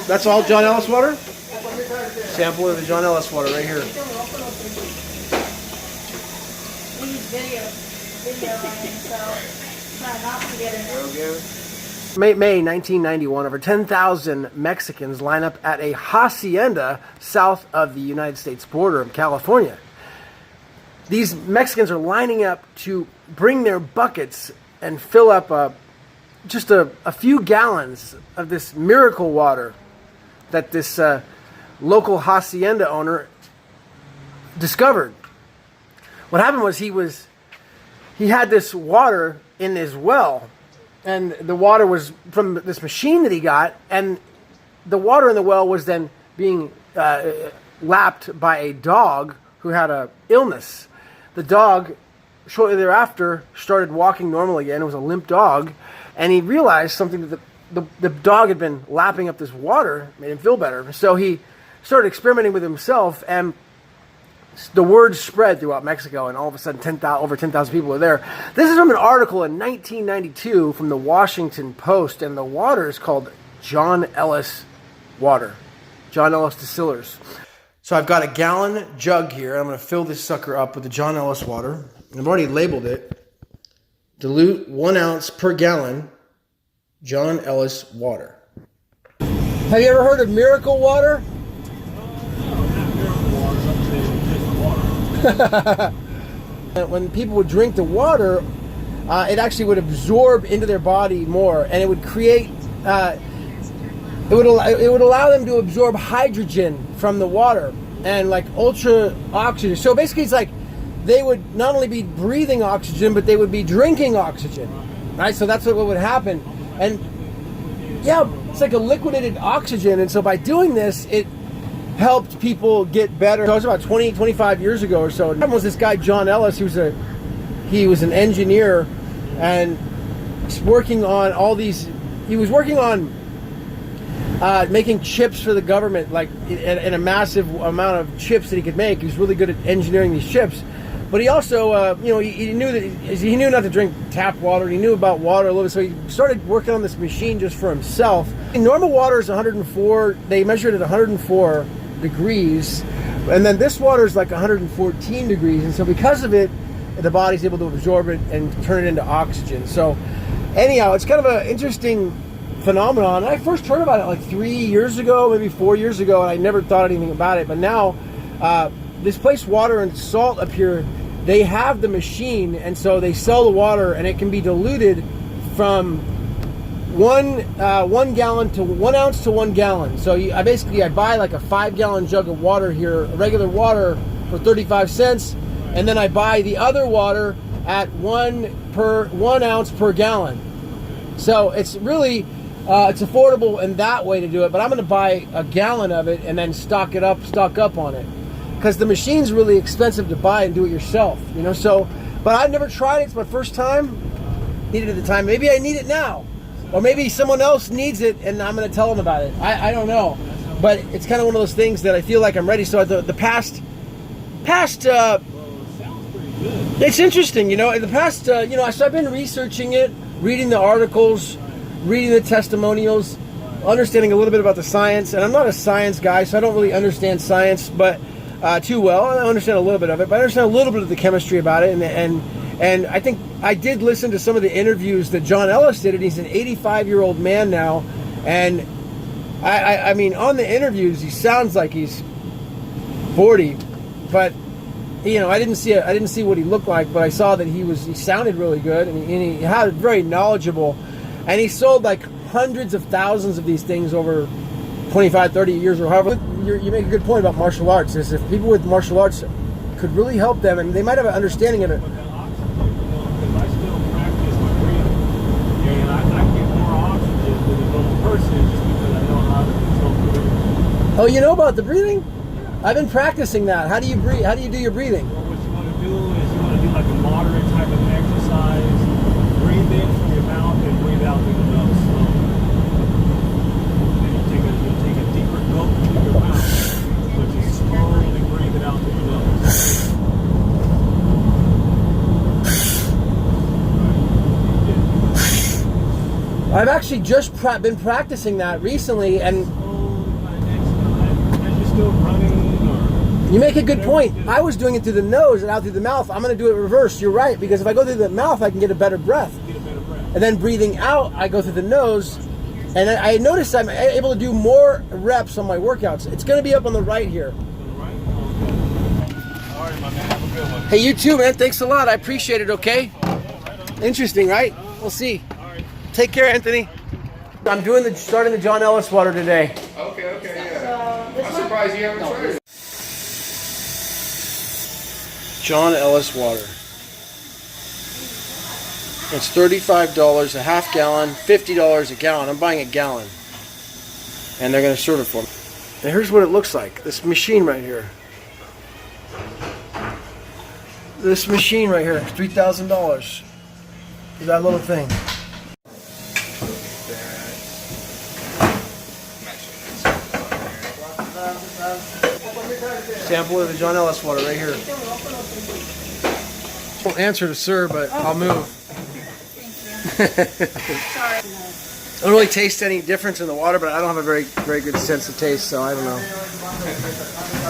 That's all John Ellis water? Sample of the John Ellis water right here. May 1991, over 10,000 Mexicans line up at a hacienda south of the United States border of California. These Mexicans are lining up to bring their buckets and fill up just a few gallons of this miracle water that this local hacienda owner discovered. What happened was he had this water in his well, and the water was from this machine that he got, and the water in the well was then being lapped by a dog who had a illness. The dog, shortly thereafter, started walking normal again. It was a limp dog, and he realized something that the dog had been lapping up this water, made him feel better. So he started experimenting with himself, and the word spread throughout Mexico, and all of a sudden over 10,000 people are there. This is from an article in 1992 from the Washington Post, and the water is called John Ellis water. John Ellis Distillers. So I've got a gallon jug here. I'm going to fill this sucker up with the John Ellis water. I've already labeled it. Dilute 1 ounce per gallon, John Ellis water. Have you ever heard of miracle water? When people would drink the water, it actually would absorb into their body more, and it would create, it would allow them to absorb hydrogen from the water and like ultra oxygen. So basically, it's like they would not only be breathing oxygen, but they would be drinking oxygen, right? So that's what would happen, and yeah, it's like a liquidated oxygen. And so by doing this, it helped people get better. So it was about 25 years ago or so. There was this guy, John Ellis, he was an engineer and working on all these, he was working on making chips for the government, like in a massive amount of chips that he could make. He was really good at engineering these chips. But he also, he knew not to drink tap water. He knew about water a little bit, so he started working on this machine just for himself. And normal water is 104. They measured it at 104 degrees, and then this water is like 114 degrees. And so because of it, the body's able to absorb it and turn it into oxygen. So anyhow, it's kind of an interesting phenomenon. I first heard about it like 3 years ago, maybe 4 years ago, and I never thought anything about it. But now, this place, Water and Salt up here, they have the machine, and so they sell the water, and it can be diluted from 1 gallon to 1 ounce to 1 gallon. So I buy like a 5-gallon jug of water here, regular water, for 35 cents, and then I buy the other water at 1 ounce per gallon. So it's really it's affordable in that way to do it. But I'm going to buy a gallon of it and then stock up on it, because the machine's really expensive to buy and do it yourself, So, but I've never tried it. It's my first time. Needed it at the time. Maybe I need it now. Or maybe someone else needs it and I'm going to tell them about it. I don't know. But it's kind of one of those things that I feel like I'm ready. So the past it's interesting, in the past, so I've been researching it, reading the articles, reading the testimonials, understanding a little bit about the science. And I'm not a science guy, so I don't really understand science but too well. I understand a little bit of it, but I understand a little bit of the chemistry about it. And I think I did listen to some of the interviews that John Ellis did, and he's an 85-year-old man now. And I mean, on the interviews, he sounds like he's 40, but I didn't see what he looked like, but I saw that he sounded really good, and he had very knowledgeable, and he sold like hundreds of thousands of these things over 25, 30 years or however. You make a good point about martial arts. Is if people with martial arts could really help them, and they might have an understanding of it. Oh, you know about the breathing? I've been practicing that. How do you breathe? How do you do your breathing? Well, what you want to do is you want to do like a moderate type of exercise. Breathe in from your mouth and breathe out through the nose. Then you take a deeper gulp through your mouth, but you slowly breathe it out through your nose. I've actually just been practicing that recently, and still running, or You make a good point. I was doing it through the nose and out through the mouth. I'm going to do it reverse. You're right, because if I go through the mouth, I can get a better breath. get a better breath? And then breathing out, I go through the nose. And I noticed I'm able to do more reps on my workouts. It's going to be up on the right here. Right? Okay. All right, my man. Have a good one. Hey, you too, man. Thanks a lot. I appreciate it, okay? Interesting, right? We'll see. All right. Take care, Anthony. I'm starting the John Ellis water today. Okay, yeah. I'm surprised you haven't tried it. John Ellis water. It's $35 a half gallon, $50 a gallon. I'm buying a gallon. And they're going to serve it for me. And here's what it looks like. This machine right here. This machine right here, $3,000. Is that little thing. Sample of the John Ellis water right here. Won't answer to sir, but I'll move. Sorry. I don't really taste any difference in the water, but I don't have a very good sense of taste, so I don't know.